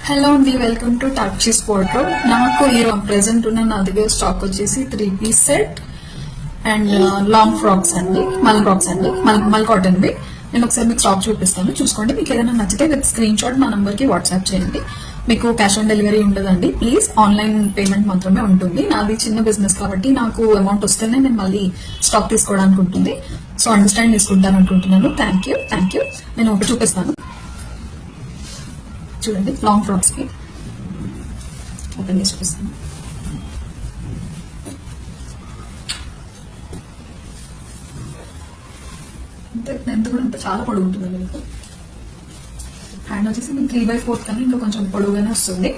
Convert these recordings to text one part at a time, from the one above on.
Hello అండి, welcome to taxi sport. నాకు ఈ ప్రెసెంట్ ఉన్న నా దగ్గర స్టాక్ వచ్చేసి 3-piece set and long frocks అండి, మల్ ఫ్రాక్స్ అండి, మల్ కాటన్ వి. నేను ఒకసారి మీకు స్టాక్ చూపిస్తాను, చూసుకోండి. మీకు ఏదైనా నచ్చితే విత్ స్క్రీన్ షాట్ మా నంబర్ కి వాట్సాప్ చేయండి. మీకు క్యాష్ ఆన్ డెలివరీ ఉండదండి, ప్లీజ్ ఆన్లైన్ పేమెంట్ మాత్రమే ఉంటుంది. నాది చిన్న బిజినెస్ కాబట్టి నాకు అమౌంట్ వస్తేనే నేను మళ్ళీ స్టాక్ తీసుకోవడానికి ఉంటుంది. సో అండర్స్టాండ్ చేసుకుంటాను అనుకుంటున్నాను. Thank you. నేను ఒకటి చూపిస్తాను, చూడండి. లాంగ్ ఫ్రాక్స్ కి ఓపెన్ చేసి చూపిస్తాను. ఎంత కూడా అంత చాలా పొడుగు ఉంటుందండి. మీకు హ్యాండ్ వచ్చేసి మీకు 3/4 కన్నా ఇంకా కొంచెం పొడుగుగానే వస్తుంది.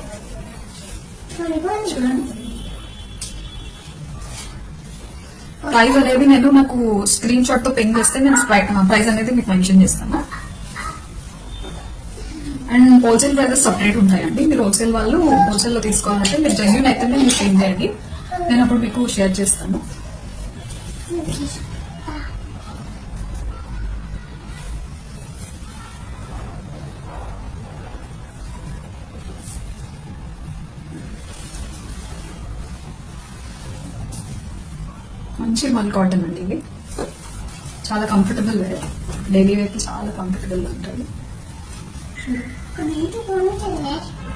చూడండి, ప్రైస్ అనేది నాకు స్క్రీన్ షాట్ తో పింగ్ చేస్తే నేను ప్రైస్ అనేది మీకు మెన్షన్ చేస్తాను. అండ్ హోల్సేల్ ప్రైజెస్ సపరేట్ ఉంటాయండి. మీరు హోల్సేల్ వాళ్ళు హోల్సేల్ లో తీసుకోవాలంటే మీరు జెన్యూన్ అయితే మీరు సేమ్ చేయండి, నేను అప్పుడు మీకు షేర్ చేస్తాను. మంచి మల్ కాటన్ అండి, ఇది చాలా కంఫర్టబుల్ వేర్, డైలీ వేర్ కి చాలా కంఫర్టబుల్ గా ఉంటుంది.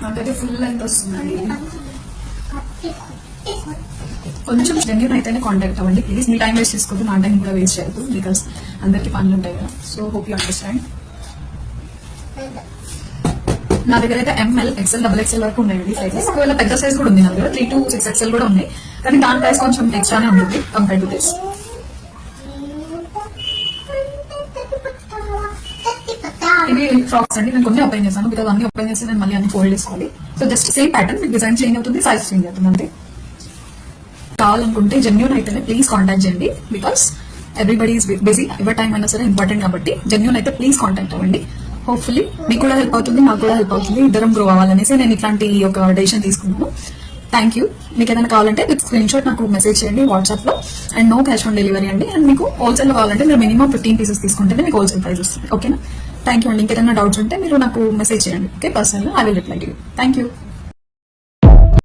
నాకైతే ఫుల్ లెంత్ వస్తుందండి. కొంచెం జెన్యూన్ అయితేనే కాంటాక్ట్ అవ్వండి ప్లీజ్. మీ టైం వేస్ట్ చేసుకోవద్దు, నా టైం కూడా వేస్ట్ చేయద్దు, బికాస్ అందరికి పనులు ఉంటాయి కదా. So hope you understand. నా దగ్గర అయితే ML, XL, XXL వరకు ఉన్నాయండి సైజెస్. ఒకవేళ పెద్ద సైజ్ కూడా ఉంది నా దగ్గర, 3 to 6 XL కూడా ఉన్నాయి. కానీ దాని ప్రైస్ కొంచెం ఎక్స్ట్రానే ఉంటుంది కంపేర్ టు దిస్. ఇవి ఫ్రాక్స్ అండి, నేను కొన్ని ఓపెన్ చేశాను బికాస్ అన్ని ఓపెన్ చేసి నేను మళ్ళీ అన్ని ఫోల్డ్ చేసుకోవాలి. సో జస్ట్ సేమ్ ప్యాటర్న్, మీకు డిజైన్ చేంజ్ అవుతుంది, సైజ్ చేంజ్ అవుతుంది అంతే. కావాలనుకుంటే జెన్యూన్ అయితేనే ప్లీజ్ కాంటాక్ట్ చేయండి, బికాస్ ఎవ్రీబడి ఈస్ బిజీ. ఎవరి టైం అయినా సరే ఇంపార్టెంట్ కాబట్టి జెన్యూన్ అయితే ప్లీజ్ కాంటాక్ట్ అవ్వండి. హోప్ఫుల్లీ మీకు కూడా హెల్ప్ అవుతుంది, నాకు కూడా హెల్ప్ అవుతుంది, ఇద్దరం గ్రో అవ్వాలనేసి నేను ఇట్లాంటి ఒక డెసిషన్ తీసుకున్నాను. Thank you. మీకు ఏదైనా కావాలంటే విత్ స్క్రీన్ షాట్ నాకు మెసేజ్ చేయండి వాట్సాప్ లో. And no cash on delivery అండి. అండ్ మీకు హోల్సేల్ కావాలంటే మీరు మినిమం 15 pieces తీసుకుంటేనే మీకు హోల్సేల్ ప్రైస్ వస్తుంది. ఓకేనా? థ్యాంక్ యూ అండి. ఇంకేదైనా డౌట్స్ ఉంటే మీరు నాకు మెసేజ్ చేయండి, okay? Personal I will reply to you. Thank you.